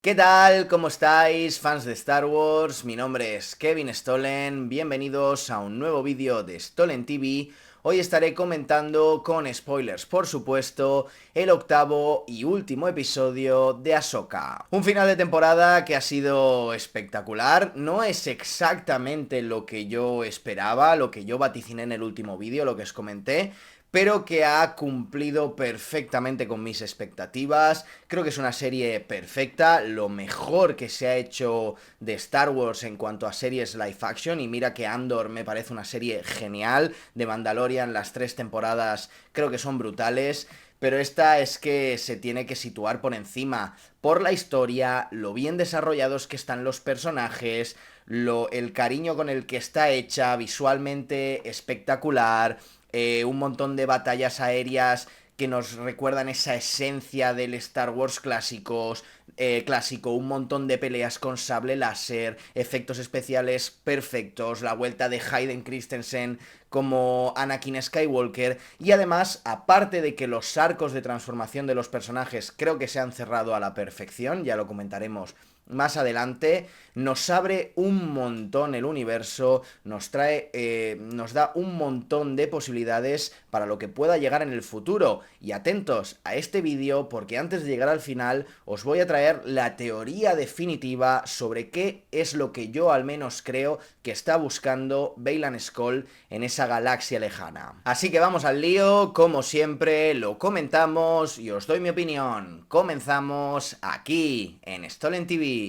¿Qué tal? ¿Cómo estáis, fans de Star Wars? Mi nombre es Kevin Stolen, bienvenidos a un nuevo vídeo de Stolen TV. Hoy estaré comentando, con spoilers por supuesto, el octavo y último episodio de Ahsoka. Un final de temporada que ha sido espectacular, no es exactamente lo que yo esperaba, lo que yo vaticiné en el último vídeo, lo que os comenté, pero que ha cumplido perfectamente con mis expectativas. Creo que es una serie perfecta, lo mejor que se ha hecho de Star Wars en cuanto a series live action, y mira que Andor me parece una serie genial, de Mandalorian las 3 temporadas creo que son brutales, pero esta es que se tiene que situar por encima, por la historia, lo bien desarrollados que están los personajes, el cariño con el que está hecha, visualmente espectacular, un montón de batallas aéreas que nos recuerdan esa esencia del Star Wars clásico, un montón de peleas con sable láser, efectos especiales perfectos, la vuelta de Hayden Christensen como Anakin Skywalker, y además, aparte de que los arcos de transformación de los personajes creo que se han cerrado a la perfección, ya lo comentaremos más adelante, nos abre un montón el universo, nos da un montón de posibilidades para lo que pueda llegar en el futuro. Y atentos a este vídeo, porque antes de llegar al final os voy a traer la teoría definitiva sobre qué es lo que yo al menos creo que está buscando Baylan Skoll en esa galaxia lejana. Así que vamos al lío, como siempre, lo comentamos y os doy mi opinión. Comenzamos aquí, en Stolen TV.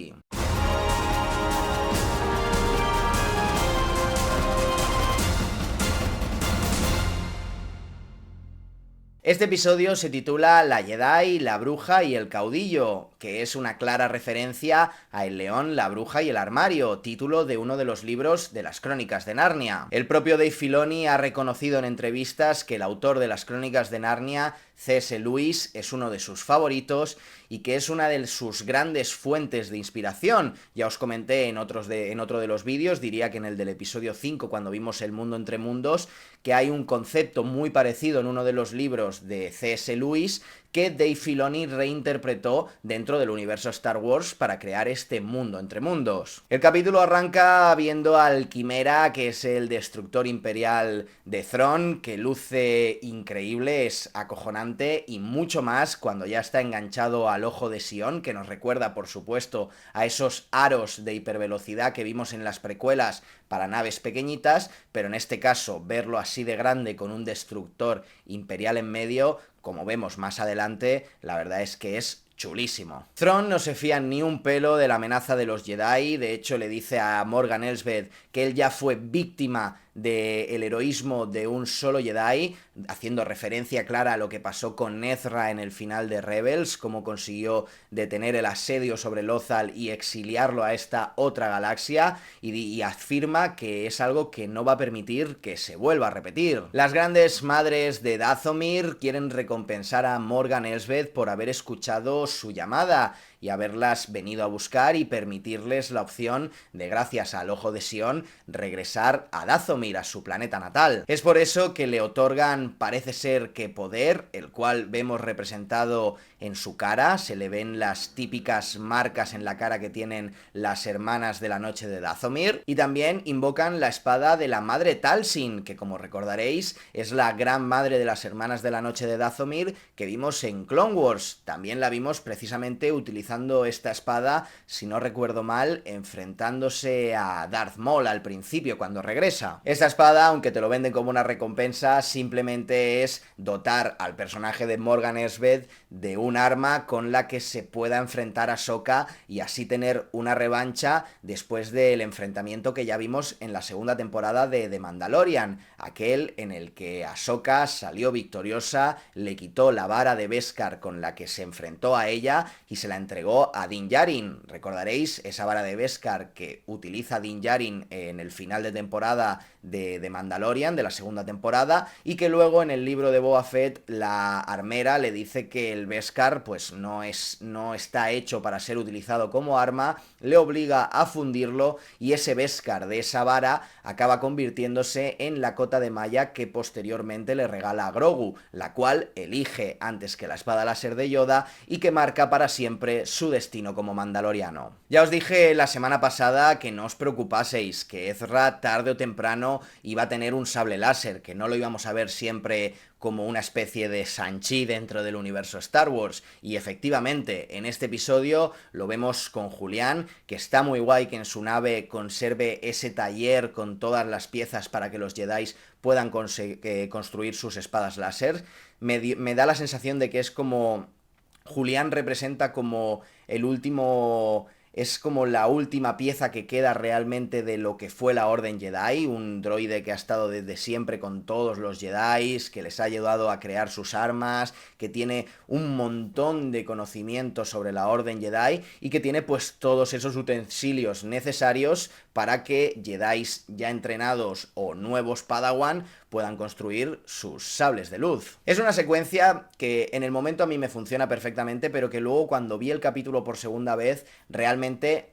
Este episodio se titula La Jedi, la Bruja y el Caudillo, que es una clara referencia a El León, la Bruja y el Armario, título de uno de los libros de las Crónicas de Narnia. El propio Dave Filoni ha reconocido en entrevistas que el autor de las Crónicas de Narnia, C.S. Lewis, es uno de sus favoritos y que es una de sus grandes fuentes de inspiración. Ya os comenté en otro de los vídeos, diría que en el del episodio 5, cuando vimos El Mundo entre Mundos, que hay un concepto muy parecido en uno de los libros de C.S. Lewis que Dave Filoni reinterpretó dentro del universo Star Wars para crear este mundo entre mundos. El capítulo arranca viendo al Quimera, que es el destructor imperial de Thrawn, que luce increíble, es acojonante, y mucho más cuando ya está enganchado al ojo de Sion, que nos recuerda por supuesto a esos aros de hipervelocidad que vimos en las precuelas para naves pequeñitas, pero en este caso verlo así de grande con un destructor imperial en medio, como vemos más adelante, la verdad es que es chulísimo. Thrawn no se fía ni un pelo de la amenaza de los Jedi, de hecho le dice a Morgan Elsbeth que él ya fue víctima del heroísmo de un solo Jedi, haciendo referencia clara a lo que pasó con Ezra en el final de Rebels, cómo consiguió detener el asedio sobre Lothal y exiliarlo a esta otra galaxia, y afirma que es algo que no va a permitir que se vuelva a repetir. Las grandes madres de Dathomir quieren recompensar a Morgan Elsbeth por haber escuchado su llamada y haberlas venido a buscar y permitirles la opción de, gracias al ojo de Sion, regresar a Dathomir, a su planeta natal. Es por eso que le otorgan, parece ser que poder, el cual vemos representado en su cara, se le ven las típicas marcas en la cara que tienen las hermanas de la noche de Dathomir, y también invocan la espada de la madre Talsin, que como recordaréis es la gran madre de las hermanas de la noche de Dathomir que vimos en Clone Wars. También la vimos precisamente utilizando esta espada, si no recuerdo mal, enfrentándose a Darth Maul al principio cuando regresa. Esta espada, aunque te lo venden como una recompensa, simplemente es dotar al personaje de Morgan Elsbeth de un arma con la que se pueda enfrentar a Ahsoka y así tener una revancha después del enfrentamiento que ya vimos en la segunda temporada de The Mandalorian, aquel en el que Ahsoka salió victoriosa, le quitó la vara de Beskar con la que se enfrentó a ella y se la entregó a Din Djarin. Recordaréis esa vara de Beskar que utiliza Din Djarin en el final de temporada de Mandalorian, de la segunda temporada, y que luego en el libro de Boba Fett la armera le dice que el Beskar pues no está hecho para ser utilizado como arma, le obliga a fundirlo y ese Beskar de esa vara acaba convirtiéndose en la cota de malla que posteriormente le regala a Grogu, la cual elige antes que la espada láser de Yoda y que marca para siempre su destino como mandaloriano. Ya os dije la semana pasada que no os preocupaseis, que Ezra tarde o temprano iba a tener un sable láser, que no lo íbamos a ver siempre como una especie de Shang-Chi dentro del universo Star Wars, y efectivamente en este episodio lo vemos con Julián, que está muy guay que en su nave conserve ese taller con todas las piezas para que los Jedi puedan construir sus espadas láser. Me da la sensación de que es como... Julián representa como el último... Es como la última pieza que queda realmente de lo que fue la Orden Jedi, un droide que ha estado desde siempre con todos los Jedi, que les ha ayudado a crear sus armas, que tiene un montón de conocimiento sobre la Orden Jedi y que tiene pues todos esos utensilios necesarios para que Jedi ya entrenados o nuevos Padawan puedan construir sus sables de luz. Es una secuencia que en el momento a mí me funciona perfectamente, pero que luego cuando vi el capítulo por segunda vez realmente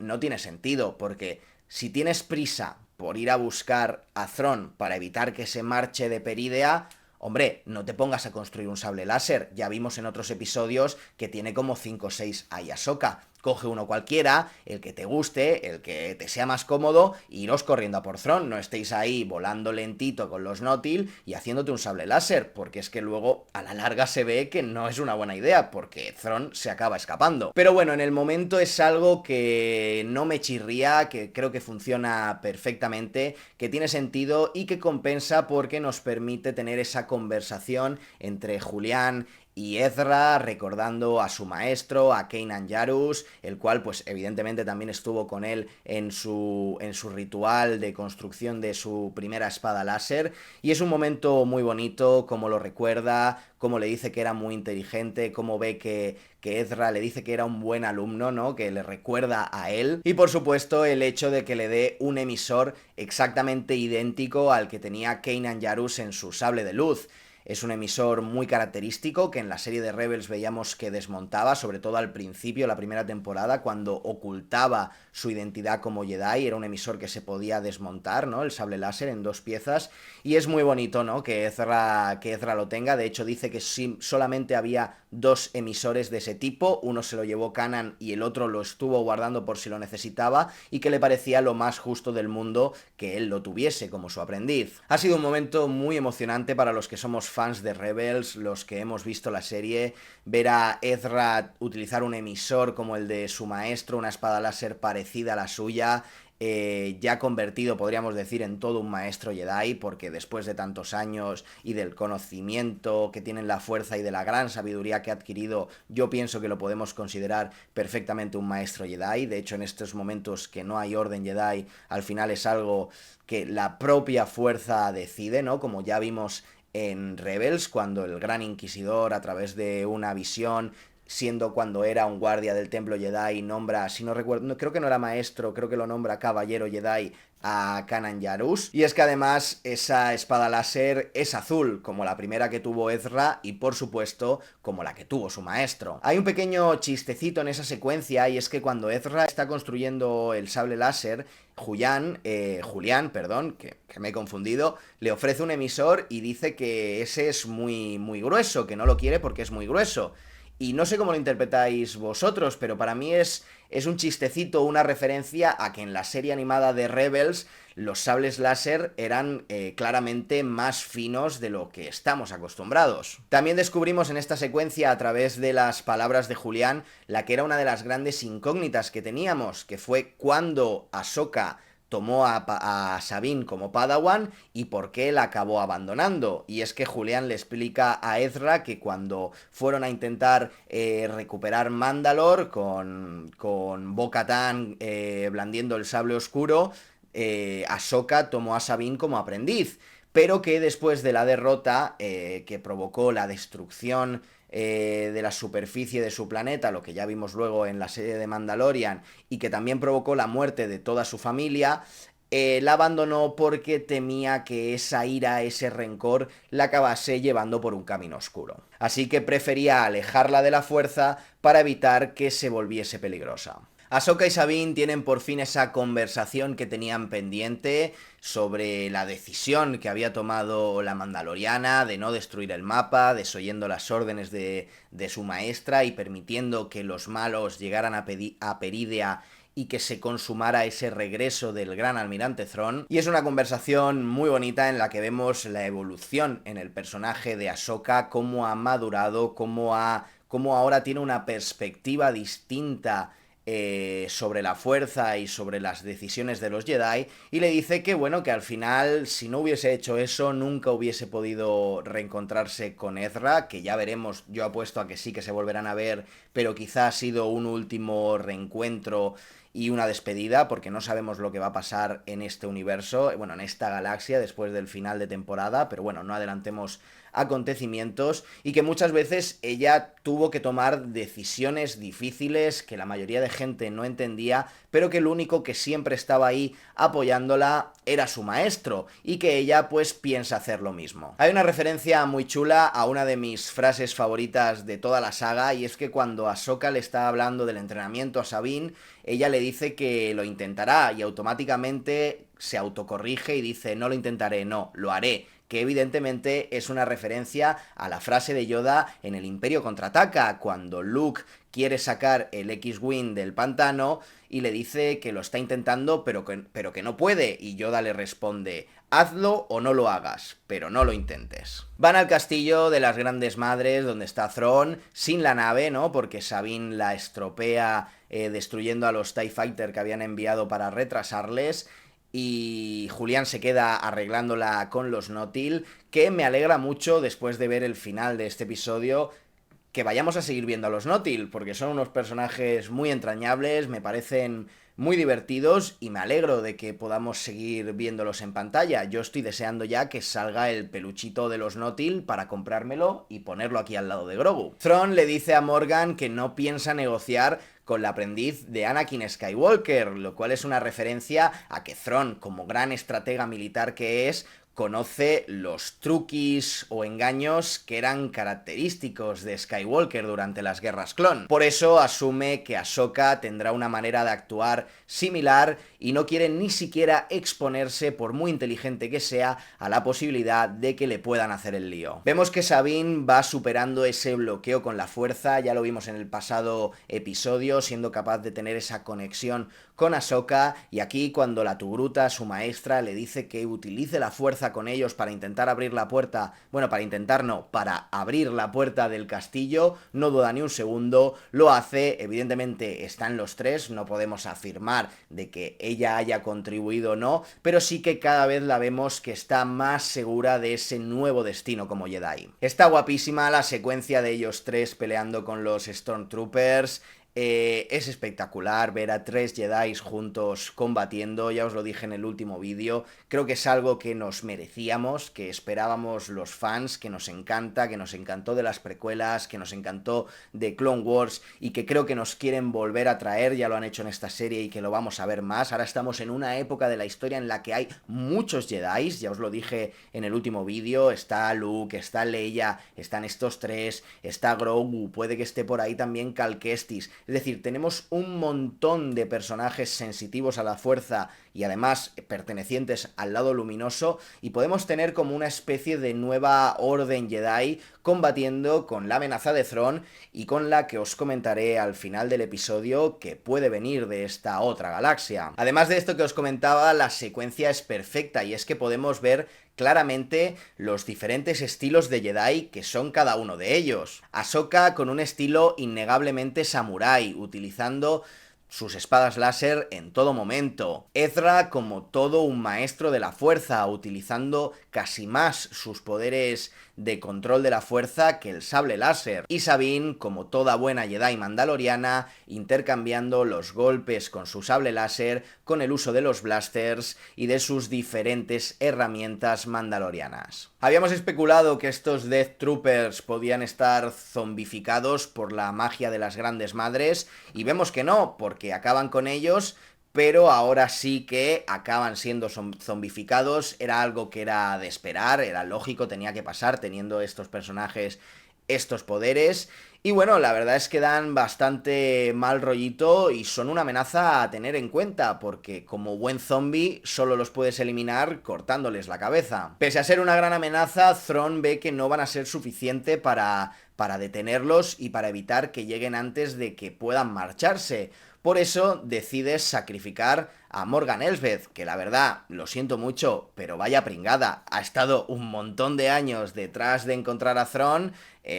no tiene sentido, porque si tienes prisa por ir a buscar a Thrawn para evitar que se marche de Peridea, hombre, no te pongas a construir un sable láser. Ya vimos en otros episodios que tiene como 5 o 6 a Ahsoka. Coge uno cualquiera, el que te guste, el que te sea más cómodo, e iros corriendo a por Thrawn. No estéis ahí volando lentito con los Nautil y haciéndote un sable láser, porque es que luego a la larga se ve que no es una buena idea, porque Thrawn se acaba escapando. Pero bueno, en el momento es algo que no me chirría, que creo que funciona perfectamente, que tiene sentido y que compensa porque nos permite tener esa conversación entre Julián y Ezra recordando a su maestro, a Kanan Jarrus, el cual pues evidentemente también estuvo con él en su ritual de construcción de su primera espada láser, y es un momento muy bonito, como lo recuerda, como le dice que era muy inteligente, como ve que Ezra le dice que era un buen alumno, ¿no? Que le recuerda a él. Y por supuesto el hecho de que le dé un emisor exactamente idéntico al que tenía Kanan Jarrus en su sable de luz. Es un emisor muy característico que en la serie de Rebels veíamos que desmontaba, sobre todo al principio, la primera temporada, cuando ocultaba su identidad como Jedi. Era un emisor que se podía desmontar, ¿no? El sable láser en 2 piezas. Y es muy bonito, ¿no? Que Ezra lo tenga. De hecho, dice que solamente había 2 emisores de ese tipo. Uno se lo llevó Kanan y el otro lo estuvo guardando por si lo necesitaba. Y que le parecía lo más justo del mundo que él lo tuviese como su aprendiz. Ha sido un momento muy emocionante para los que somos fans de Rebels, los que hemos visto la serie, ver a Ezra utilizar un emisor como el de su maestro, una espada láser parecida a la suya, ya convertido, podríamos decir, en todo un maestro Jedi, porque después de tantos años y del conocimiento que tiene en la fuerza y de la gran sabiduría que ha adquirido, yo pienso que lo podemos considerar perfectamente un maestro Jedi. De hecho, en estos momentos que no hay orden Jedi, al final es algo que la propia fuerza decide, ¿no? Como ya vimos en Rebels, cuando el Gran Inquisidor, a través de una visión, siendo cuando era un guardia del Templo Jedi, nombra, si no recuerdo, creo que no era maestro, creo que lo nombra caballero Jedi a Kanan Jarrus. Y es que además esa espada láser es azul, como la primera que tuvo Ezra y por supuesto como la que tuvo su maestro. Hay un pequeño chistecito en esa secuencia, y es que cuando Ezra está construyendo el sable láser, Julián, que me he confundido, le ofrece un emisor y dice que ese es muy, muy grueso, que no lo quiere porque es muy grueso. Y no sé cómo lo interpretáis vosotros, pero para mí es un chistecito, una referencia a que en la serie animada de Rebels los sables láser eran claramente más finos de lo que estamos acostumbrados. También descubrimos en esta secuencia, a través de las palabras de Julián, la que era una de las grandes incógnitas que teníamos, que fue cuando Ahsoka tomó a Sabine como Padawan y por qué la acabó abandonando. Y es que Julián le explica a Ezra que cuando fueron a intentar recuperar Mandalore con Bo-Katan blandiendo el sable oscuro, Ahsoka tomó a Sabine como aprendiz, pero que después de la derrota que provocó la destrucción de la superficie de su planeta, lo que ya vimos luego en la serie de Mandalorian, y que también provocó la muerte de toda su familia, la abandonó porque temía que esa ira, ese rencor, la acabase llevando por un camino oscuro. Así que prefería alejarla de la fuerza para evitar que se volviese peligrosa. Ahsoka y Sabine tienen por fin esa conversación que tenían pendiente sobre la decisión que había tomado la Mandaloriana de no destruir el mapa, desoyendo las órdenes de su maestra y permitiendo que los malos llegaran a Peridea y que se consumara ese regreso del gran almirante Thrawn. Y es una conversación muy bonita en la que vemos la evolución en el personaje de Ahsoka, cómo ha madurado, cómo ahora tiene una perspectiva distinta sobre la fuerza y sobre las decisiones de los Jedi, y le dice que bueno, que al final si no hubiese hecho eso nunca hubiese podido reencontrarse con Ezra, que ya veremos, yo apuesto a que sí que se volverán a ver, pero quizá ha sido un último reencuentro y una despedida, porque no sabemos lo que va a pasar en este universo, bueno, en esta galaxia después del final de temporada, pero bueno, no adelantemos acontecimientos, y que muchas veces ella tuvo que tomar decisiones difíciles que la mayoría de gente no entendía, pero que el único que siempre estaba ahí apoyándola era su maestro, y que ella pues piensa hacer lo mismo. Hay una referencia muy chula a una de mis frases favoritas de toda la saga, y es que cuando Ahsoka le está hablando del entrenamiento a Sabine, ella le dice que lo intentará y automáticamente se autocorrige y dice no lo intentaré, no, lo haré, que evidentemente es una referencia a la frase de Yoda en El Imperio Contraataca, cuando Luke quiere sacar el X-Wing del pantano y le dice que lo está intentando pero que no puede, y Yoda le responde: hazlo o no lo hagas, pero no lo intentes. Van al castillo de las Grandes Madres, donde está Thrawn, sin la nave, ¿no? Porque Sabine la estropea destruyendo a los TIE Fighter que habían enviado para retrasarles, y Julián se queda arreglándola con los Notil, que me alegra mucho después de ver el final de este episodio que vayamos a seguir viendo a los Notil, porque son unos personajes muy entrañables, me parecen muy divertidos y me alegro de que podamos seguir viéndolos en pantalla. Yo estoy deseando ya que salga el peluchito de los Notil para comprármelo y ponerlo aquí al lado de Grogu. Thrawn le dice a Morgan que no piensa negociar con la aprendiz de Anakin Skywalker, lo cual es una referencia a que Thrawn, como gran estratega militar que es, conoce los truquis o engaños que eran característicos de Skywalker durante las guerras clon. Por eso asume que Ahsoka tendrá una manera de actuar similar y no quiere ni siquiera exponerse, por muy inteligente que sea, a la posibilidad de que le puedan hacer el lío. Vemos que Sabine va superando ese bloqueo con la fuerza, ya lo vimos en el pasado episodio, siendo capaz de tener esa conexión con Ahsoka, y aquí cuando la Tugruta, su maestra, le dice que utilice la fuerza con ellos para intentar abrir la puerta, bueno, para intentar no, para abrir la puerta del castillo, no duda ni un segundo, lo hace. Evidentemente están los tres, no podemos afirmar de que ella haya contribuido o no, pero sí que cada vez la vemos que está más segura de ese nuevo destino como Jedi. Está guapísima la secuencia de ellos tres peleando con los Stormtroopers. Es espectacular ver a tres Jedi juntos combatiendo, ya os lo dije en el último vídeo, creo que es algo que nos merecíamos, que esperábamos los fans, que nos encanta, que nos encantó de las precuelas, que nos encantó de Clone Wars y que creo que nos quieren volver a traer, ya lo han hecho en esta serie y que lo vamos a ver más. Ahora estamos en una época de la historia en la que hay muchos Jedi, ya os lo dije en el último vídeo, está Luke, está Leia, están estos tres, está Grogu, puede que esté por ahí también Cal Kestis. Es decir, tenemos un montón de personajes sensitivos a la fuerza y además pertenecientes al lado luminoso, y podemos tener como una especie de nueva orden Jedi combatiendo con la amenaza de Thrawn y con la que os comentaré al final del episodio que puede venir de esta otra galaxia. Además de esto que os comentaba, la secuencia es perfecta, y es que podemos ver claramente los diferentes estilos de Jedi que son cada uno de ellos. Ahsoka con un estilo innegablemente samurái, utilizando sus espadas láser en todo momento. Ezra como todo un maestro de la fuerza, utilizando casi más sus poderes de control de la fuerza que el sable láser. Y Sabine como toda buena Jedi mandaloriana, intercambiando los golpes con su sable láser con el uso de los blasters y de sus diferentes herramientas mandalorianas. Habíamos especulado que estos Death Troopers podían estar zombificados por la magia de las Grandes Madres, y vemos que no, porque acaban con ellos, pero ahora sí que acaban siendo zombificados. Era algo que era de esperar, era lógico, tenía que pasar teniendo estos personajes estos poderes, Y bueno, la verdad es que dan bastante mal rollito y son una amenaza a tener en cuenta, porque como buen zombie solo los puedes eliminar cortándoles la cabeza. Pese a ser una gran amenaza, Thrawn ve que no van a ser suficiente para detenerlos y para evitar que lleguen antes de que puedan marcharse. Por eso decides sacrificar a Morgan Elsbeth, que la verdad, lo siento mucho, pero vaya pringada. Ha estado un montón de años detrás de encontrar a Thrawn,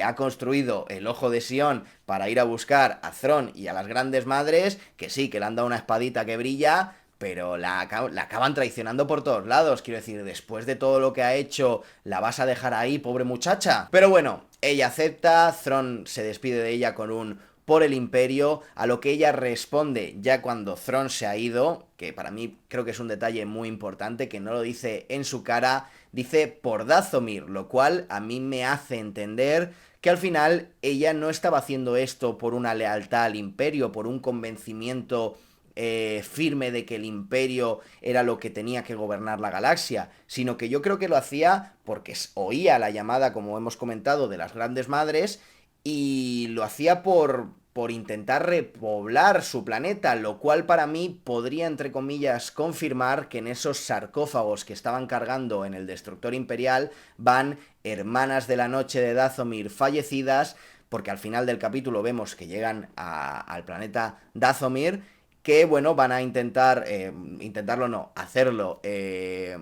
ha construido el Ojo de Sion para ir a buscar a Thrawn y a las grandes madres, que sí, que le han dado una espadita que brilla, pero la acaban traicionando por todos lados. Quiero decir, después de todo lo que ha hecho, ¿la vas a dejar ahí, pobre muchacha? Pero bueno, ella acepta, Thrawn se despide de ella con un por el imperio, a lo que ella responde ya cuando Thrawn se ha ido, que para mí creo que es un detalle muy importante, que no lo dice en su cara, dice por Dathomir, lo cual a mí me hace entender que al final ella no estaba haciendo esto por una lealtad al imperio, por un convencimiento firme de que el imperio era lo que tenía que gobernar la galaxia, sino que yo creo que lo hacía porque oía la llamada, como hemos comentado, de las grandes madres, y lo hacía por intentar repoblar su planeta, lo cual para mí podría, entre comillas, confirmar que en esos sarcófagos que estaban cargando en el Destructor Imperial van hermanas de la noche de Dathomir fallecidas, porque al final del capítulo vemos que llegan al planeta Dathomir, que bueno, van a intentarlo no, hacerlo,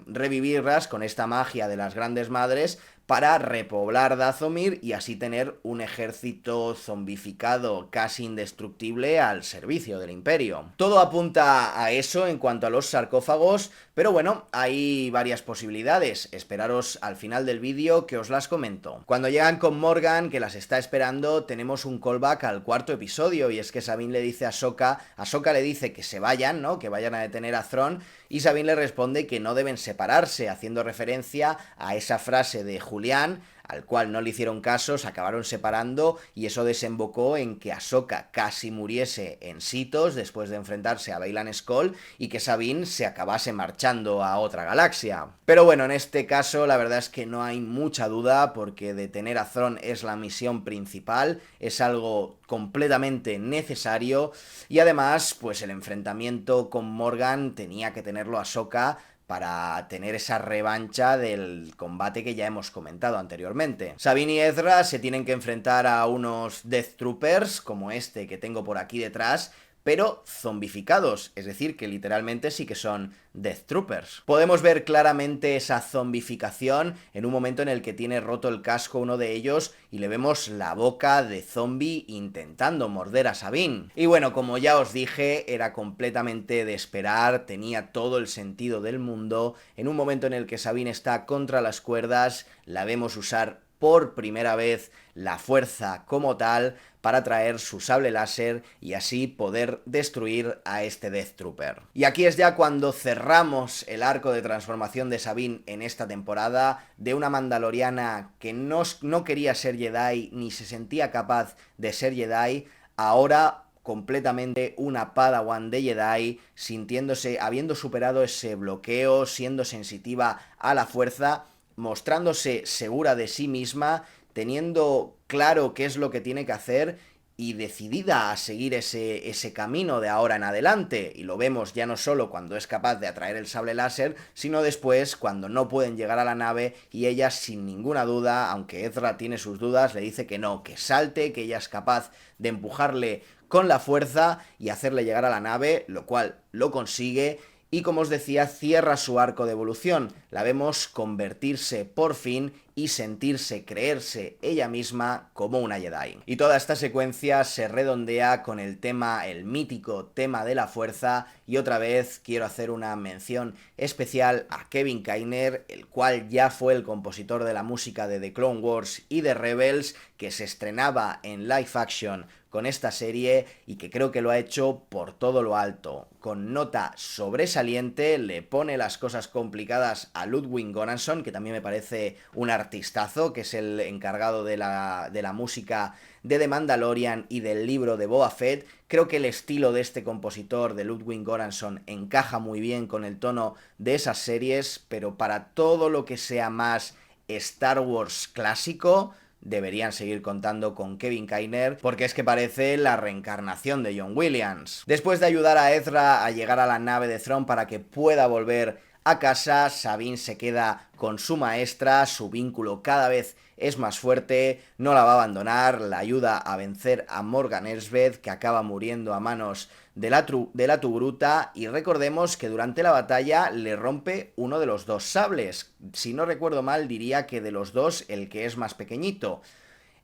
revivirlas con esta magia de las grandes madres para repoblar Dathomir y así tener un ejército zombificado casi indestructible al servicio del imperio. Todo apunta a eso en cuanto a los sarcófagos, pero bueno, hay varias posibilidades. Esperaros al final del vídeo que os las comento. Cuando llegan con Morgan, que las está esperando, tenemos un callback al cuarto episodio, y es que Sabine le dice a Ahsoka le dice que se vayan, ¿no? Que vayan a detener a Thrawn, y Sabine le responde que no deben separarse, haciendo referencia a esa frase de Julián, al cual no le hicieron caso, se acabaron separando, y eso desembocó en que Ahsoka casi muriese en Sitos después de enfrentarse a Baylan Skoll, y que Sabine se acabase marchando a otra galaxia. Pero bueno, en este caso la verdad es que no hay mucha duda, porque detener a Thrawn es la misión principal, es algo completamente necesario, y además pues el enfrentamiento con Morgan tenía que tenerlo Ahsoka para tener esa revancha del combate que ya hemos comentado anteriormente. Sabine y Ezra se tienen que enfrentar a unos Death Troopers, como este que tengo por aquí detrás, pero zombificados, es decir, que literalmente sí que son Death Troopers. Podemos ver claramente esa zombificación en un momento en el que tiene roto el casco uno de ellos y le vemos la boca de zombie intentando morder a Sabine. Y bueno, como ya os dije, era completamente de esperar, tenía todo el sentido del mundo. En un momento en el que Sabine está contra las cuerdas, la vemos usar por primera vez la fuerza como tal para traer su sable láser y así poder destruir a este Death Trooper. Y aquí es ya cuando cerramos el arco de transformación de Sabine en esta temporada, de una mandaloriana que no quería ser Jedi ni se sentía capaz de ser Jedi, ahora completamente una Padawan de Jedi, sintiéndose, habiendo superado ese bloqueo, siendo sensitiva a la fuerza, mostrándose segura de sí misma, teniendo claro qué es lo que tiene que hacer y decidida a seguir ese camino de ahora en adelante. Y lo vemos ya no solo cuando es capaz de atraer el sable láser, sino después cuando no pueden llegar a la nave y ella sin ninguna duda, aunque Ezra tiene sus dudas, le dice que no, que salte, que ella es capaz de empujarle con la fuerza y hacerle llegar a la nave, lo cual lo consigue. Y como os decía, cierra su arco de evolución. La vemos convertirse por fin y sentirse, creerse ella misma como una Jedi. Y toda esta secuencia se redondea con el tema, el mítico tema de la fuerza, y otra vez quiero hacer una mención especial a Kevin Kiner, el cual ya fue el compositor de la música de The Clone Wars y de Rebels, que se estrenaba en live action con esta serie y que creo que lo ha hecho por todo lo alto. Con nota sobresaliente, le pone las cosas complicadas a Ludwig Göransson, que también me parece un artistazo, que es el encargado de la música de The Mandalorian y del libro de Boba Fett. Creo que el estilo de este compositor, de Ludwig Göransson, encaja muy bien con el tono de esas series, pero para todo lo que sea más Star Wars clásico, deberían seguir contando con Kevin Kiner, porque es que parece la reencarnación de John Williams. Después de ayudar a Ezra a llegar a la nave de Thrawn para que pueda volver a casa, Sabine se queda con su maestra, su vínculo cada vez es más fuerte, no la va a abandonar, la ayuda a vencer a Morgan Elsbeth, que acaba muriendo a manos de la Tugruta, y recordemos que durante la batalla le rompe uno de los dos sables. Si no recuerdo mal, diría que de los dos el que es más pequeñito.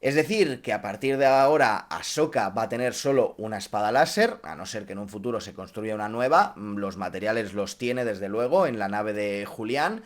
Es decir, que a partir de ahora Ahsoka va a tener solo una espada láser, a no ser que en un futuro se construya una nueva, los materiales los tiene desde luego en la nave de Julián.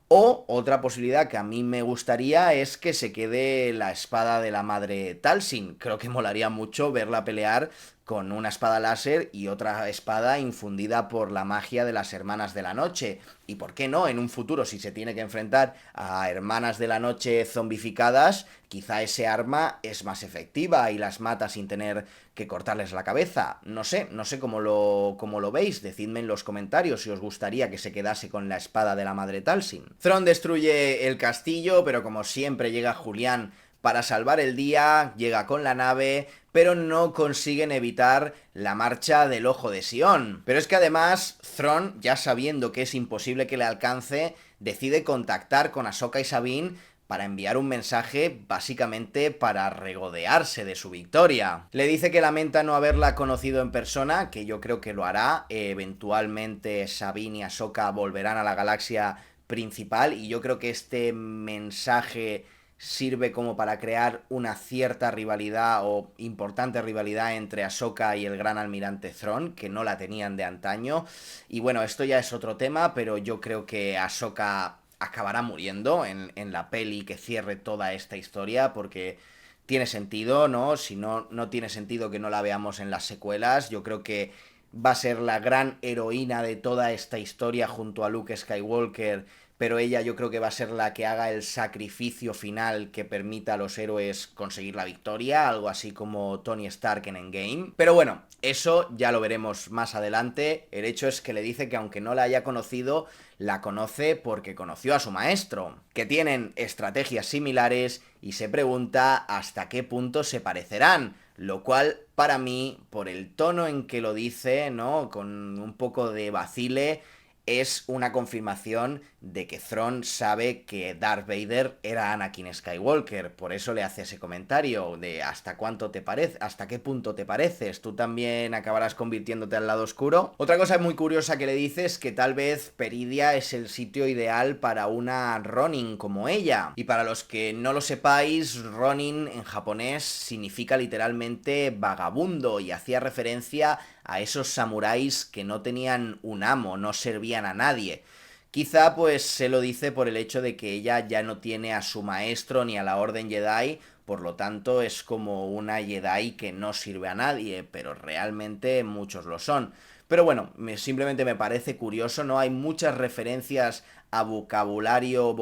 O otra posibilidad que a mí me gustaría es que se quede la espada de la madre Talsin. Creo que molaría mucho verla pelear con una espada láser y otra espada infundida por la magia de las Hermanas de la Noche. Y por qué no, en un futuro, si se tiene que enfrentar a Hermanas de la Noche zombificadas, quizá ese arma es más efectiva y las mata sin tener que cortarles la cabeza. No sé cómo lo veis, decidme en los comentarios si os gustaría que se quedase con la espada de la madre Talsin. Thrawn destruye el castillo, pero como siempre llega Julián para salvar el día, llega con la nave, pero no consiguen evitar la marcha del Ojo de Sion. Pero es que además Thrawn, ya sabiendo que es imposible que le alcance, decide contactar con Ahsoka y Sabine para enviar un mensaje básicamente para regodearse de su victoria. Le dice que lamenta no haberla conocido en persona, que yo creo que lo hará. Eventualmente Sabine y Ahsoka volverán a la galaxia principal y yo creo que este mensaje sirve como para crear una cierta rivalidad o importante rivalidad entre Ahsoka y el gran almirante Thrawn, que no la tenían de antaño. Y bueno, esto ya es otro tema, pero yo creo que Ahsoka acabará muriendo en la peli que cierre toda esta historia, porque tiene sentido, ¿no? Si no, no tiene sentido que no la veamos en las secuelas. Yo creo que va a ser la gran heroína de toda esta historia junto a Luke Skywalker, pero ella yo creo que va a ser la que haga el sacrificio final que permita a los héroes conseguir la victoria, algo así como Tony Stark en Endgame. Pero bueno, eso ya lo veremos más adelante. El hecho es que le dice que aunque no la haya conocido, la conoce porque conoció a su maestro, que tienen estrategias similares y se pregunta hasta qué punto se parecerán. Lo cual, para mí, por el tono en que lo dice, ¿no? Con un poco de vacile, es una confirmación de que Thrawn sabe que Darth Vader era Anakin Skywalker. Por eso le hace ese comentario de hasta cuánto te parece, hasta qué punto te pareces. Tú también acabarás convirtiéndote al lado oscuro. Otra cosa muy curiosa que le dice es que tal vez Peridia es el sitio ideal para una Ronin como ella. Y para los que no lo sepáis, Ronin en japonés significa literalmente vagabundo y hacía referencia a esos samuráis que no tenían un amo, no servían a nadie. Quizá pues se lo dice por el hecho de que ella ya no tiene a su maestro ni a la Orden Jedi, por lo tanto es como una Jedi que no sirve a nadie, pero realmente muchos lo son. Pero bueno, simplemente me parece curioso, ¿no? Hay muchas referencias a vocabulario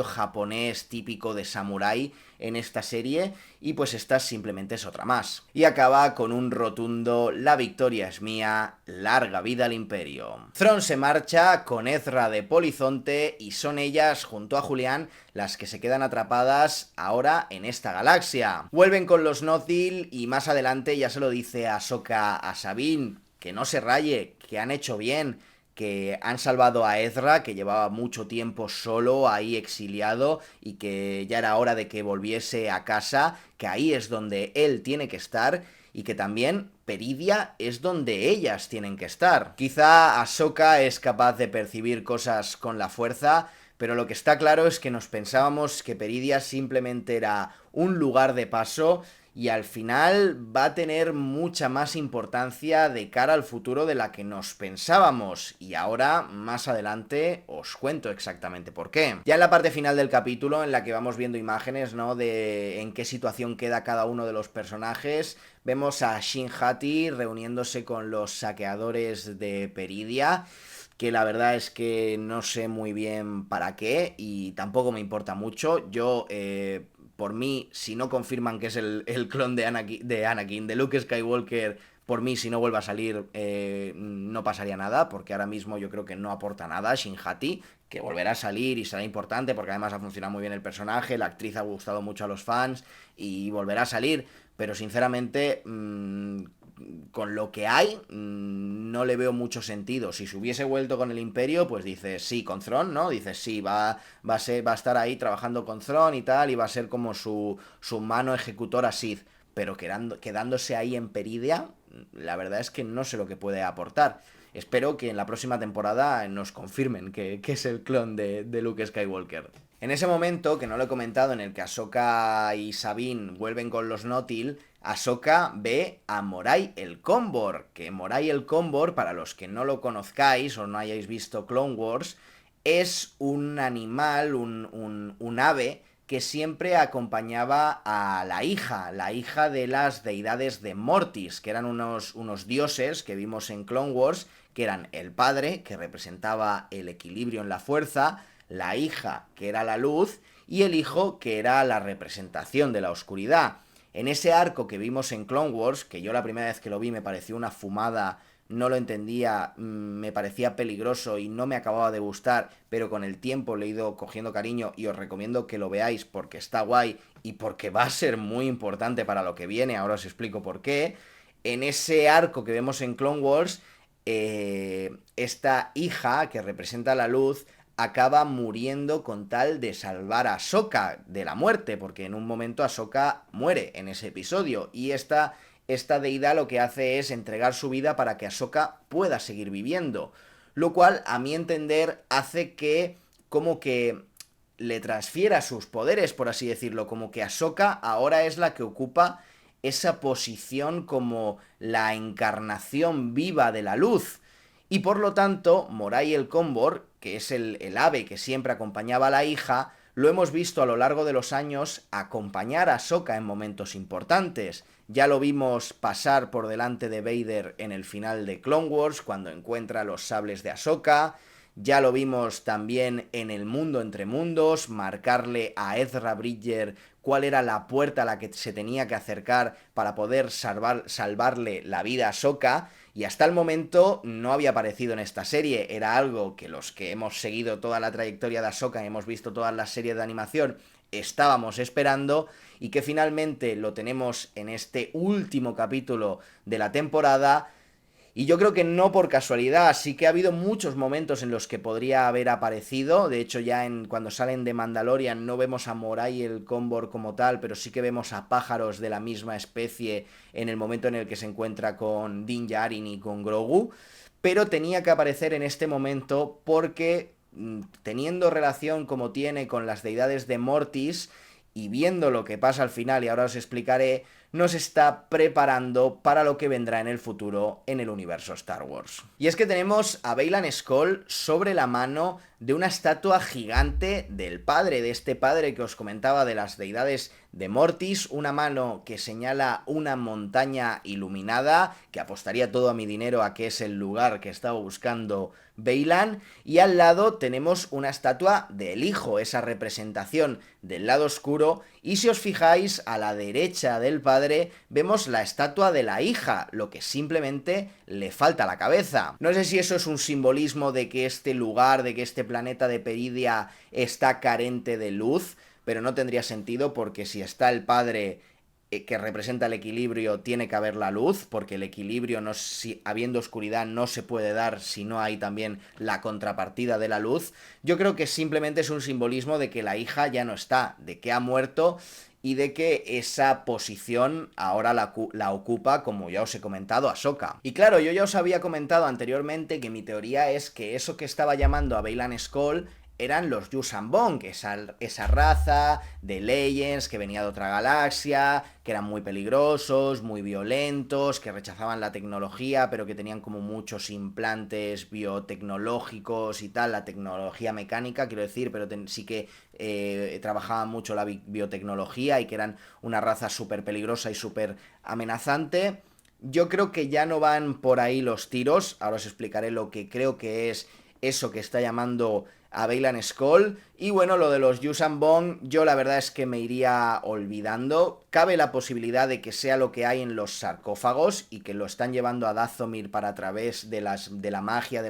japonés típico de samurái en esta serie, y pues esta simplemente es otra más. Y acaba con un rotundo "la victoria es mía, larga vida al imperio". Thrawn se marcha con Ezra de polizonte y son ellas, junto a Julián, las que se quedan atrapadas ahora en esta galaxia. Vuelven con los Nothil y más adelante ya se lo dice Ahsoka a Sabine, que no se raye, que han hecho bien, que han salvado a Ezra, que llevaba mucho tiempo solo ahí exiliado y que ya era hora de que volviese a casa, que ahí es donde él tiene que estar y que también Peridia es donde ellas tienen que estar. Quizá Ahsoka es capaz de percibir cosas con la fuerza, pero lo que está claro es que nos pensábamos que Peridia simplemente era un lugar de paso y al final va a tener mucha más importancia de cara al futuro de la que nos pensábamos. Y ahora, más adelante, os cuento exactamente por qué. Ya en la parte final del capítulo, en la que vamos viendo imágenes, ¿no?, de en qué situación queda cada uno de los personajes, vemos a Shin Hati reuniéndose con los saqueadores de Peridia, que la verdad es que no sé muy bien para qué y tampoco me importa mucho. Yo, por mí, si no confirman que es el clon de Anakin, de Luke Skywalker, Por mí, si no vuelve a salir, no pasaría nada, porque ahora mismo yo creo que no aporta nada Shin-Hati, que volverá a salir y será importante, porque además ha funcionado muy bien el personaje, la actriz ha gustado mucho a los fans, y volverá a salir, pero sinceramente, con lo que hay, no le veo mucho sentido. Si se hubiese vuelto con el Imperio, pues dices, sí, con Thrawn, ¿no? Dices, sí, va a estar ahí trabajando con Thrawn y tal, y va a ser como su mano ejecutora Sith. Pero quedándose ahí en Peridia, la verdad es que no sé lo que puede aportar. Espero que en la próxima temporada nos confirmen que es el clon de Luke Skywalker. En ese momento, que no lo he comentado, en el que Ahsoka y Sabine vuelven con los Notil, Ahsoka ve a Morai el Cómbor, que Morai el Cómbor, para los que no lo conozcáis o no hayáis visto Clone Wars, es un animal, un ave que siempre acompañaba a la hija de las deidades de Mortis, que eran unos dioses que vimos en Clone Wars, que eran el padre, que representaba el equilibrio en la fuerza, la hija, que era la luz, y el hijo, que era la representación de la oscuridad. En ese arco que vimos en Clone Wars, que yo la primera vez que lo vi me pareció una fumada, no lo entendía, me parecía peligroso y no me acababa de gustar, pero con el tiempo le he ido cogiendo cariño y os recomiendo que lo veáis porque está guay y porque va a ser muy importante para lo que viene, ahora os explico por qué. En ese arco que vemos en Clone Wars, esta hija que representa la luz acaba muriendo con tal de salvar a Ahsoka de la muerte, porque en un momento Ahsoka muere en ese episodio, y esta deidad lo que hace es entregar su vida para que Ahsoka pueda seguir viviendo, lo cual, a mi entender, hace que como que le transfiera sus poderes, por así decirlo, como que Ahsoka ahora es la que ocupa esa posición como la encarnación viva de la luz. Y por lo tanto, Morai el Cómbor, que es el ave que siempre acompañaba a la hija, lo hemos visto a lo largo de los años acompañar a Ahsoka en momentos importantes. Ya lo vimos pasar por delante de Vader en el final de Clone Wars, cuando encuentra los sables de Ahsoka. Ya lo vimos también en el Mundo entre Mundos, marcarle a Ezra Bridger cuál era la puerta a la que se tenía que acercar para poder salvarle la vida a Ahsoka. Y hasta el momento no había aparecido en esta serie. Era algo que los que hemos seguido toda la trayectoria de Ahsoka y hemos visto todas las series de animación estábamos esperando, y que finalmente lo tenemos en este último capítulo de la temporada. Y yo creo que no por casualidad, sí que ha habido muchos momentos en los que podría haber aparecido. De hecho, ya cuando salen de Mandalorian no vemos a Morai el Cómbor como tal, pero sí que vemos a pájaros de la misma especie en el momento en el que se encuentra con Din Djarin y con Grogu. Pero tenía que aparecer en este momento porque, teniendo relación como tiene con las deidades de Mortis y viendo lo que pasa al final, y ahora os explicaré, nos está preparando para lo que vendrá en el futuro en el universo Star Wars. Y es que tenemos a Baylan Skoll sobre la mano de una estatua gigante del padre, de este padre que os comentaba de las deidades de Mortis, una mano que señala una montaña iluminada, que apostaría todo a mi dinero a que es el lugar que estaba buscando Baylan, y al lado tenemos una estatua del hijo, esa representación del lado oscuro, y si os fijáis a la derecha del padre vemos la estatua de la hija, lo que simplemente le falta la cabeza. No sé si eso es un simbolismo de que este lugar, de que este planeta de Peridia está carente de luz, pero no tendría sentido porque si está el padre que representa el equilibrio, tiene que haber la luz, porque el equilibrio, no, si, habiendo oscuridad, no se puede dar si no hay también la contrapartida de la luz. Yo creo que simplemente es un simbolismo de que la hija ya no está, de que ha muerto, y de que esa posición ahora la ocupa, como ya os he comentado, Ahsoka. Y claro, yo ya os había comentado anteriormente que mi teoría es que eso que estaba llamando a Baylan Skoll eran los Yuuzhan Vong, esa raza de Legends que venía de otra galaxia, que eran muy peligrosos, muy violentos, que rechazaban la tecnología, pero que tenían como muchos implantes biotecnológicos y tal, la tecnología mecánica, quiero decir, pero sí que trabajaban mucho la biotecnología y que eran una raza súper peligrosa y súper amenazante. Yo creo que ya no van por ahí los tiros, ahora os explicaré lo que creo que es eso que está llamando a Baylan Skoll. Y bueno, lo de los Yuuzhan Vong, yo la verdad es que me iría olvidando. Cabe la posibilidad de que sea lo que hay en los sarcófagos y que lo están llevando a Dathomir para, a través de la magia de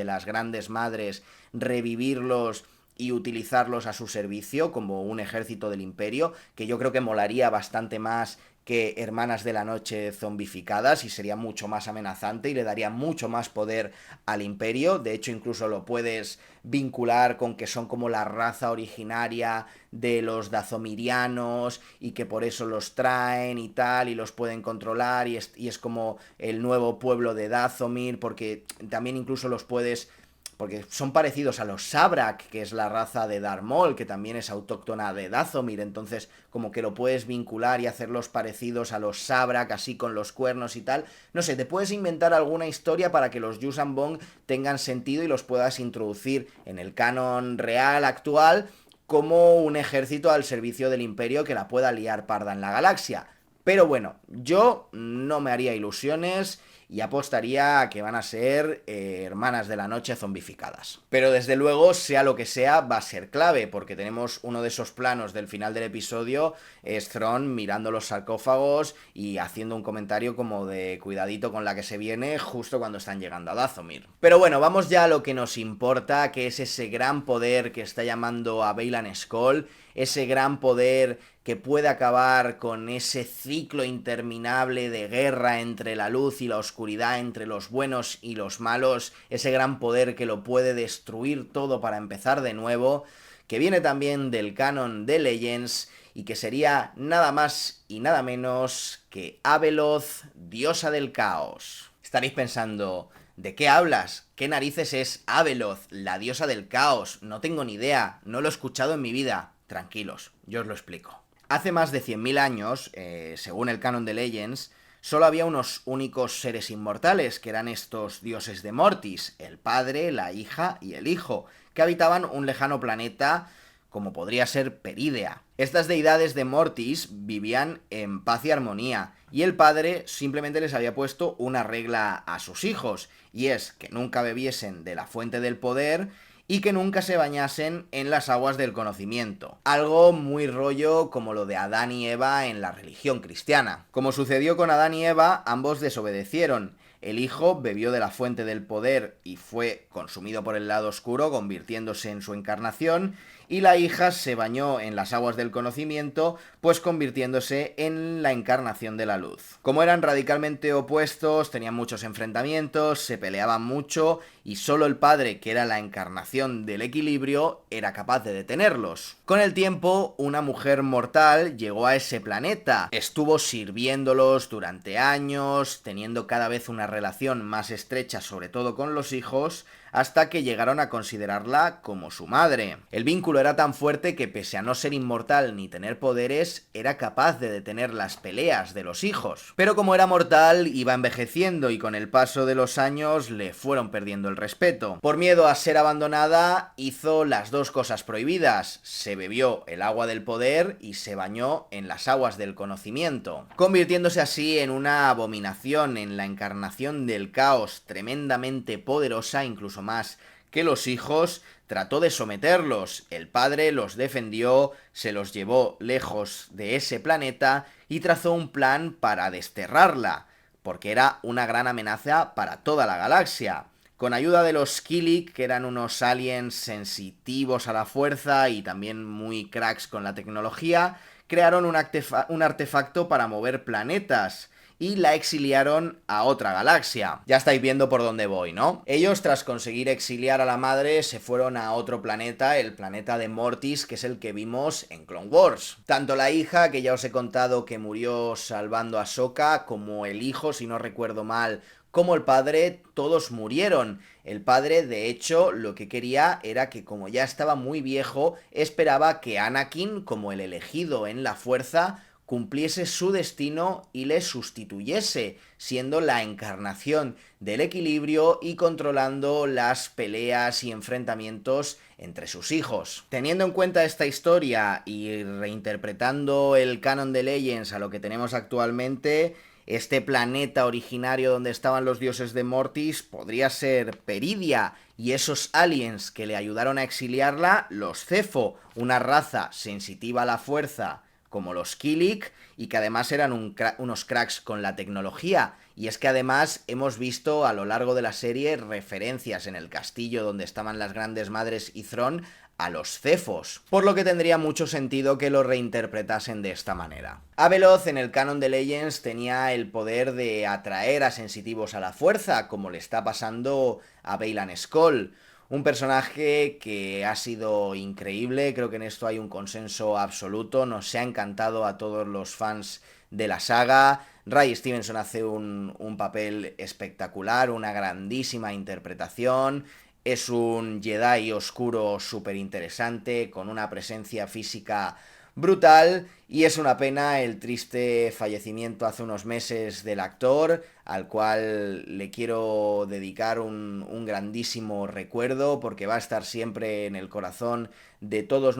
las grandes madres, revivirlos y utilizarlos a su servicio como un ejército del imperio, que yo creo que molaría bastante más que Hermanas de la Noche zombificadas y sería mucho más amenazante y le daría mucho más poder al imperio. De hecho, incluso lo puedes vincular con que son como la raza originaria de los dazomirianos y que por eso los traen y tal y los pueden controlar y es como el nuevo pueblo de Dathomir, porque también incluso los puedes, porque son parecidos a los Sabrak, que es la raza de Darth Maul, que también es autóctona de Dathomir, entonces como que lo puedes vincular y hacerlos parecidos a los Sabrak, así con los cuernos y tal. No sé, te puedes inventar alguna historia para que los Yuuzhan Vong tengan sentido y los puedas introducir en el canon real actual como un ejército al servicio del imperio que la pueda liar parda en la galaxia. Pero bueno, yo no me haría ilusiones y apostaría a que van a ser Hermanas de la Noche zombificadas. Pero desde luego, sea lo que sea, va a ser clave, porque tenemos uno de esos planos del final del episodio, es Thrawn mirando los sarcófagos y haciendo un comentario como de cuidadito con la que se viene justo cuando están llegando a Dathomir. Pero bueno, vamos ya a lo que nos importa, que es ese gran poder que está llamando a Baylan Skoll, ese gran poder que puede acabar con ese ciclo interminable de guerra entre la luz y la oscuridad, entre los buenos y los malos, ese gran poder que lo puede destruir todo para empezar de nuevo, que viene también del canon de Legends y que sería nada más y nada menos que Abeloth, diosa del caos. Estaréis pensando, ¿de qué hablas? ¿Qué narices es Abeloth, la diosa del caos? No tengo ni idea, no lo he escuchado en mi vida. Tranquilos, yo os lo explico. Hace más de 100.000 años, según el canon de Legends, solo había unos únicos seres inmortales, que eran estos dioses de Mortis, el padre, la hija y el hijo, que habitaban un lejano planeta como podría ser Perídea. Estas deidades de Mortis vivían en paz y armonía, y el padre simplemente les había puesto una regla a sus hijos, y es que nunca bebiesen de la fuente del poder y que nunca se bañasen en las aguas del conocimiento. Algo muy rollo como lo de Adán y Eva en la religión cristiana. Como sucedió con Adán y Eva, ambos desobedecieron. El hijo bebió de la fuente del poder y fue consumido por el lado oscuro, convirtiéndose en su encarnación, y la hija se bañó en las aguas del conocimiento, pues convirtiéndose en la encarnación de la luz. Como eran radicalmente opuestos, tenían muchos enfrentamientos, se peleaban mucho, y solo el padre, que era la encarnación del equilibrio, era capaz de detenerlos. Con el tiempo, una mujer mortal llegó a ese planeta, estuvo sirviéndolos durante años, teniendo cada vez una relación más estrecha, sobre todo con los hijos, hasta que llegaron a considerarla como su madre. El vínculo era tan fuerte que, pese a no ser inmortal ni tener poderes, era capaz de detener las peleas de los hijos. Pero como era mortal, iba envejeciendo y con el paso de los años le fueron perdiendo el respeto. Por miedo a ser abandonada, hizo las dos cosas prohibidas: se bebió el agua del poder y se bañó en las aguas del conocimiento, convirtiéndose así en una abominación, en la encarnación del caos, tremendamente poderosa, incluso más que los hijos. Trató de someterlos, el padre los defendió, se los llevó lejos de ese planeta y trazó un plan para desterrarla, porque era una gran amenaza para toda la galaxia. Con ayuda de los Killik, que eran unos aliens sensitivos a la fuerza y también muy cracks con la tecnología, crearon un artefacto para mover planetas y la exiliaron a otra galaxia. Ya estáis viendo por dónde voy, ¿no? Ellos, tras conseguir exiliar a la madre, se fueron a otro planeta, el planeta de Mortis, que es el que vimos en Clone Wars. Tanto la hija, que ya os he contado que murió salvando a Ahsoka, como el hijo, si no recuerdo mal, como el padre, todos murieron. El padre, de hecho, lo que quería era que, como ya estaba muy viejo, esperaba que Anakin, como el elegido en la fuerza, cumpliese su destino y le sustituyese, siendo la encarnación del equilibrio y controlando las peleas y enfrentamientos entre sus hijos. Teniendo en cuenta esta historia y reinterpretando el canon de Legends a lo que tenemos actualmente, este planeta originario donde estaban los dioses de Mortis podría ser Peridia, y esos aliens que le ayudaron a exiliarla, los Zefo, una raza sensitiva a la fuerza como los Kilik, y que además eran unos cracks con la tecnología. Y es que además hemos visto a lo largo de la serie referencias en el castillo donde estaban las grandes madres y Thrawn a los Cefos, por lo que tendría mucho sentido que lo reinterpretasen de esta manera. Abeloth en el canon de Legends tenía el poder de atraer a sensitivos a la fuerza, como le está pasando a Baylan Skoll. Un personaje que ha sido increíble, creo que en esto hay un consenso absoluto, nos ha encantado a todos los fans de la saga. Ray Stevenson hace un papel espectacular, una grandísima interpretación. Es un Jedi oscuro súper interesante, con una presencia física brutal, y es una pena el triste fallecimiento hace unos meses del actor, al cual le quiero dedicar un grandísimo recuerdo, porque va a estar siempre en el corazón de todos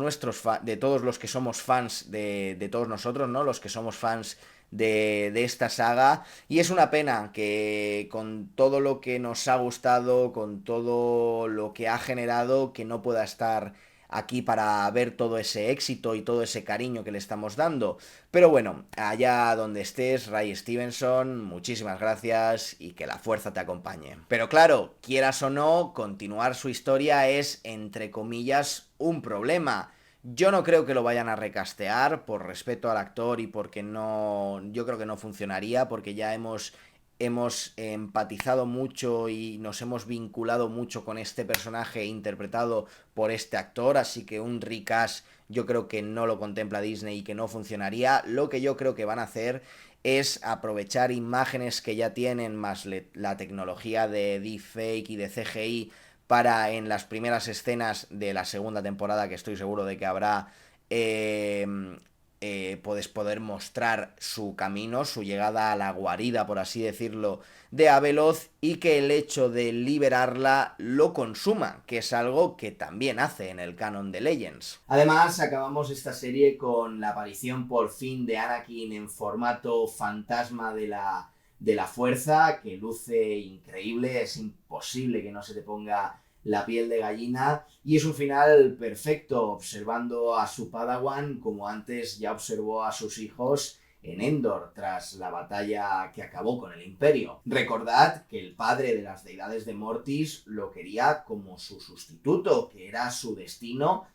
de todos los que somos fans de todos nosotros, ¿no? Los que somos fans de esta saga, y es una pena que con todo lo que nos ha gustado, con todo lo que ha generado, que no pueda estar aquí para ver todo ese éxito y todo ese cariño que le estamos dando. Pero bueno, allá donde estés, Ray Stevenson, muchísimas gracias y que la fuerza te acompañe. Pero claro, quieras o no, continuar su historia es, entre comillas, un problema. Yo no creo que lo vayan a recastear por respeto al actor y porque no, yo creo que no funcionaría, porque ya hemos empatizado mucho y nos hemos vinculado mucho con este personaje interpretado por este actor, así que un recast yo creo que no lo contempla Disney y que no funcionaría. Lo que yo creo que van a hacer es aprovechar imágenes que ya tienen, más la tecnología de deepfake y de CGI, para en las primeras escenas de la segunda temporada, que estoy seguro de que habrá, puedes poder mostrar su camino, su llegada a la guarida, por así decirlo, de Abeloth, y que el hecho de liberarla lo consuma, que es algo que también hace en el canon de Legends. Además, acabamos esta serie con la aparición por fin de Anakin en formato fantasma de la fuerza, que luce increíble, es imposible que no se te ponga la piel de gallina, y es un final perfecto, observando a su Padawan como antes ya observó a sus hijos en Endor, tras la batalla que acabó con el Imperio. Recordad que el padre de las deidades de Mortis lo quería como su sustituto, que era su destino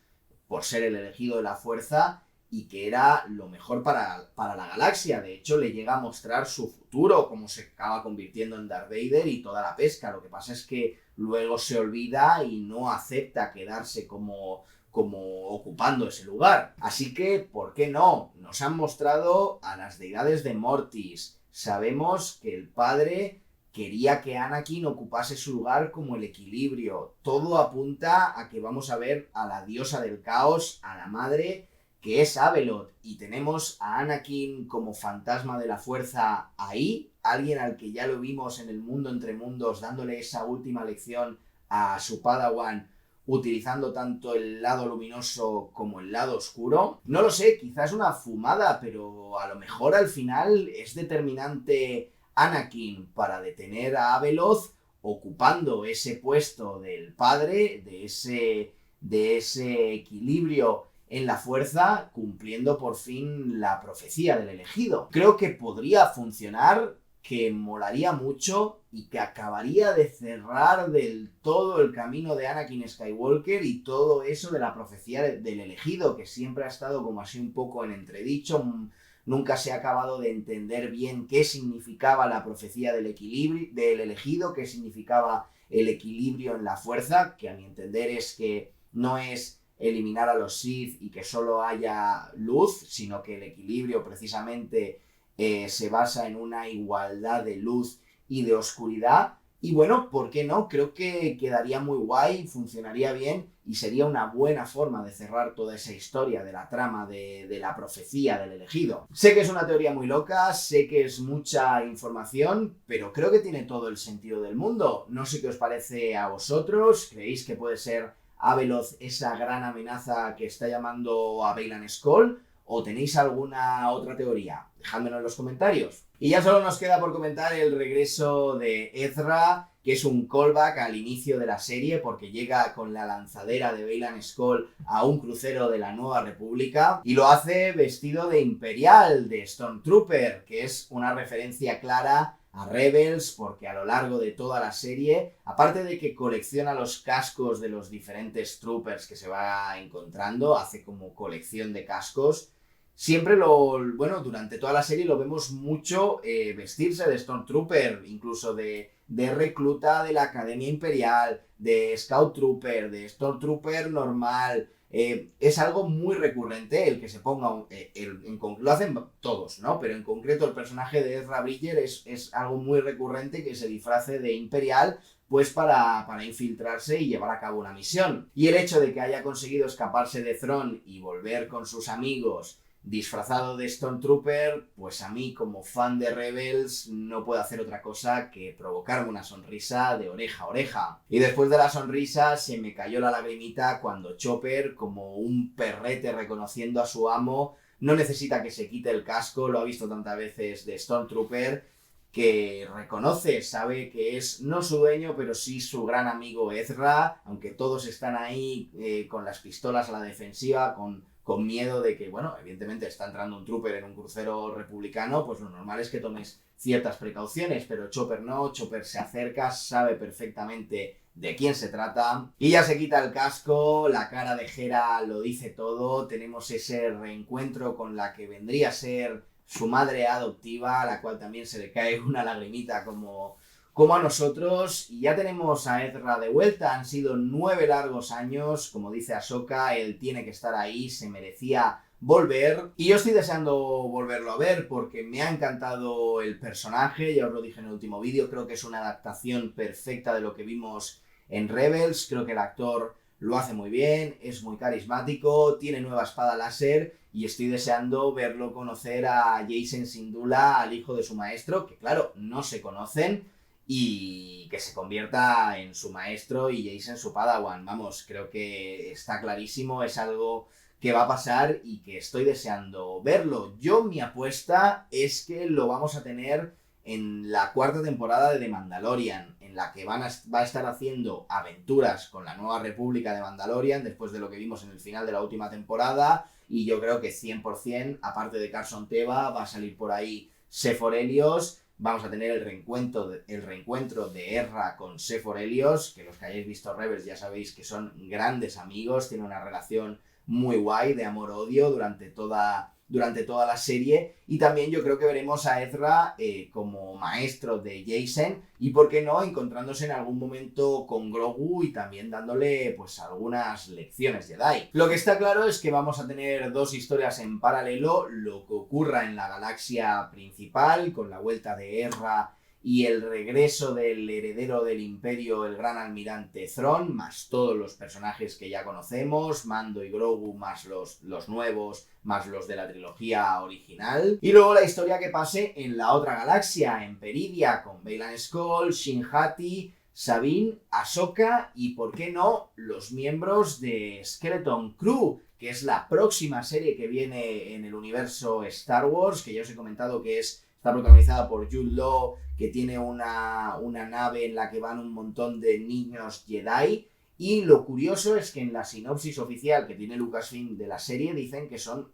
por ser el elegido de la fuerza y que era lo mejor para la galaxia. De hecho, le llega a mostrar su futuro, cómo se acaba convirtiendo en Darth Vader y toda la pesca. Lo que pasa es que luego se olvida y no acepta quedarse como ocupando ese lugar. Así que, ¿por qué no? Nos han mostrado a las deidades de Mortis. Sabemos que el padre quería que Anakin ocupase su lugar como el equilibrio. Todo apunta a que vamos a ver a la diosa del caos, a la madre, que es Abeloth, y tenemos a Anakin como fantasma de la fuerza ahí, alguien al que ya lo vimos en el mundo entre mundos, dándole esa última lección a su Padawan, utilizando tanto el lado luminoso como el lado oscuro. No lo sé, quizás una fumada, pero a lo mejor al final es determinante Anakin para detener a Abeloth, ocupando ese puesto del padre, de ese equilibrio en la fuerza, cumpliendo por fin la profecía del elegido. Creo que podría funcionar, que molaría mucho y que acabaría de cerrar del todo el camino de Anakin Skywalker y todo eso de la profecía del elegido, que siempre ha estado como así un poco en entredicho. Nunca se ha acabado de entender bien qué significaba la profecía del equilibrio, del elegido, qué significaba el equilibrio en la fuerza, que a mi entender es que no es eliminar a los Sith y que solo haya luz, sino que el equilibrio precisamente se basa en una igualdad de luz y de oscuridad. Y bueno, ¿por qué no? Creo que quedaría muy guay, funcionaría bien y sería una buena forma de cerrar toda esa historia de la trama de la profecía del elegido. Sé que es una teoría muy loca, sé que es mucha información, pero creo que tiene todo el sentido del mundo. No sé qué os parece a vosotros. ¿Creéis que puede ser Abeloth esa gran amenaza que está llamando a Baylan Skoll? ¿O tenéis alguna otra teoría? Dejádmelo en los comentarios. Y ya solo nos queda por comentar el regreso de Ezra, que es un callback al inicio de la serie porque llega con la lanzadera de Baylan Skoll a un crucero de la Nueva República y lo hace vestido de Imperial, de Stormtrooper, que es una referencia clara a Rebels porque a lo largo de toda la serie, aparte de que colecciona los cascos de los diferentes troopers que se va encontrando, hace como colección de cascos, siempre durante toda la serie lo vemos mucho vestirse de Stormtrooper, incluso de recluta de la Academia Imperial, de Scout Trooper, de Stormtrooper normal. Es algo muy recurrente el que se ponga, lo hacen todos, ¿no? Pero en concreto el personaje de Ezra Bridger es algo muy recurrente que se disfrace de Imperial, pues para infiltrarse y llevar a cabo una misión. Y el hecho de que haya conseguido escaparse de Thrawn y volver con sus amigos disfrazado de Stormtrooper, pues a mí como fan de Rebels no puedo hacer otra cosa que provocarme una sonrisa de oreja a oreja. Y después de la sonrisa se me cayó la lagrimita cuando Chopper, como un perrete reconociendo a su amo, no necesita que se quite el casco, lo ha visto tantas veces de Stormtrooper, que reconoce, sabe que es no su dueño, pero sí su gran amigo Ezra, aunque todos están ahí con las pistolas a la defensiva, con miedo de que, bueno, evidentemente está entrando un trooper en un crucero republicano, pues lo normal es que tomes ciertas precauciones, pero Chopper no, Chopper se acerca, sabe perfectamente de quién se trata y ya se quita el casco, la cara de Hera lo dice todo, tenemos ese reencuentro con la que vendría a ser su madre adoptiva, a la cual también se le cae una lagrimita como a nosotros, y ya tenemos a Ezra de vuelta. Han sido 9 largos años, como dice Ahsoka, él tiene que estar ahí, se merecía volver, y yo estoy deseando volverlo a ver porque me ha encantado el personaje, ya os lo dije en el último vídeo, creo que es una adaptación perfecta de lo que vimos en Rebels, creo que el actor lo hace muy bien, es muy carismático, tiene nueva espada láser y estoy deseando verlo conocer a Jacen Syndulla, al hijo de su maestro, que claro, no se conocen, y que se convierta en su maestro y Jacen su padawan. Vamos, creo que está clarísimo, es algo que va a pasar y que estoy deseando verlo. Mi apuesta es que lo vamos a tener en la 4ª temporada de The Mandalorian, en la que va a estar haciendo aventuras con la Nueva República de Mandalorian después de lo que vimos en el final de la última temporada, y yo creo que 100%, aparte de Carson Teva, va a salir por ahí Seph Orrelios. Vamos a tener el reencuentro de Ezra con Seph Orrelios, que los que hayáis visto Rebels ya sabéis que son grandes amigos, tienen una relación muy guay de amor-odio durante toda la serie, y también yo creo que veremos a Ezra como maestro de Jacen, y por qué no encontrándose en algún momento con Grogu y también dándole pues algunas lecciones Jedi. Lo que está claro es que vamos a tener 2 historias en paralelo, lo que ocurra en la galaxia principal con la vuelta de Ezra y el regreso del heredero del imperio, el gran almirante Thrawn, más todos los personajes que ya conocemos, Mando y Grogu, más los nuevos, más los de la trilogía original. Y luego la historia que pase en la otra galaxia, en Peridia, con Baylan Skoll, Shin Hati, Sabine, Ahsoka y, por qué no, los miembros de Skeleton Crew, que es la próxima serie que viene en el universo Star Wars, que ya os he comentado que está protagonizada por Jude Law, que tiene una nave en la que van un montón de niños Jedi. Y lo curioso es que en la sinopsis oficial que tiene Lucasfilm de la serie dicen que son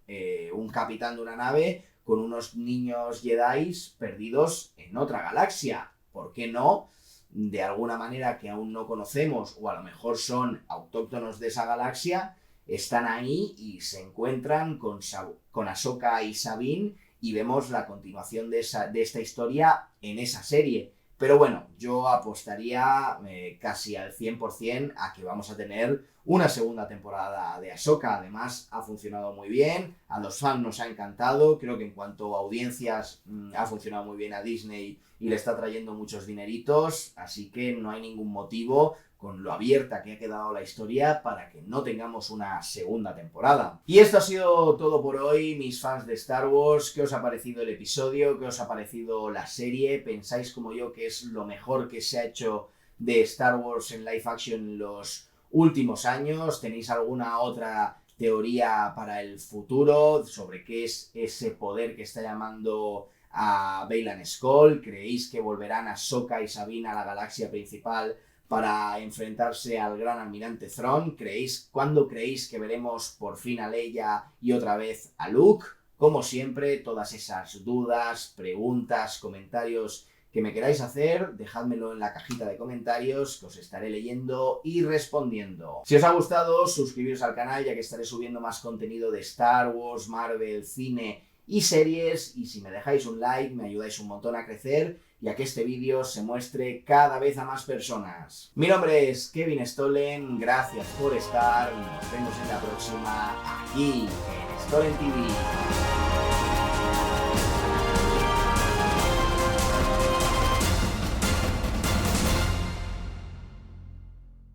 un capitán de una nave con unos niños Jedi perdidos en otra galaxia. ¿Por qué no? De alguna manera que aún no conocemos, o a lo mejor son autóctonos de esa galaxia, están ahí y se encuentran con Ahsoka y Sabine, y vemos la continuación de esta historia en esa serie. Pero bueno, yo apostaría casi al 100% a que vamos a tener una segunda temporada de Ahsoka. Además, ha funcionado muy bien, a los fans nos ha encantado, creo que en cuanto a audiencias ha funcionado muy bien a Disney y le está trayendo muchos dineritos, así que no hay ningún motivo, con lo abierta que ha quedado la historia, para que no tengamos una segunda temporada. Y esto ha sido todo por hoy, mis fans de Star Wars. ¿Qué os ha parecido el episodio? ¿Qué os ha parecido la serie? ¿Pensáis como yo que es lo mejor que se ha hecho de Star Wars en live action en los últimos años? ¿Tenéis alguna otra teoría para el futuro sobre qué es ese poder que está llamando a Baylan Skoll. ¿Creéis que volverán Ahsoka y Sabine a la galaxia principal para enfrentarse al gran almirante Thrawn? ¿Cuándo creéis que veremos por fin a Leia y otra vez a Luke? Como siempre, todas esas dudas, preguntas, comentarios que me queráis hacer, dejádmelo en la cajita de comentarios, que os estaré leyendo y respondiendo. Si os ha gustado, suscribiros al canal, ya que estaré subiendo más contenido de Star Wars, Marvel, cine y series, y si me dejáis un like, me ayudáis un montón a crecer y a que este vídeo se muestre cada vez a más personas. Mi nombre es Kevin Stollen, gracias por estar, nos vemos en la próxima, aquí en Stollen TV.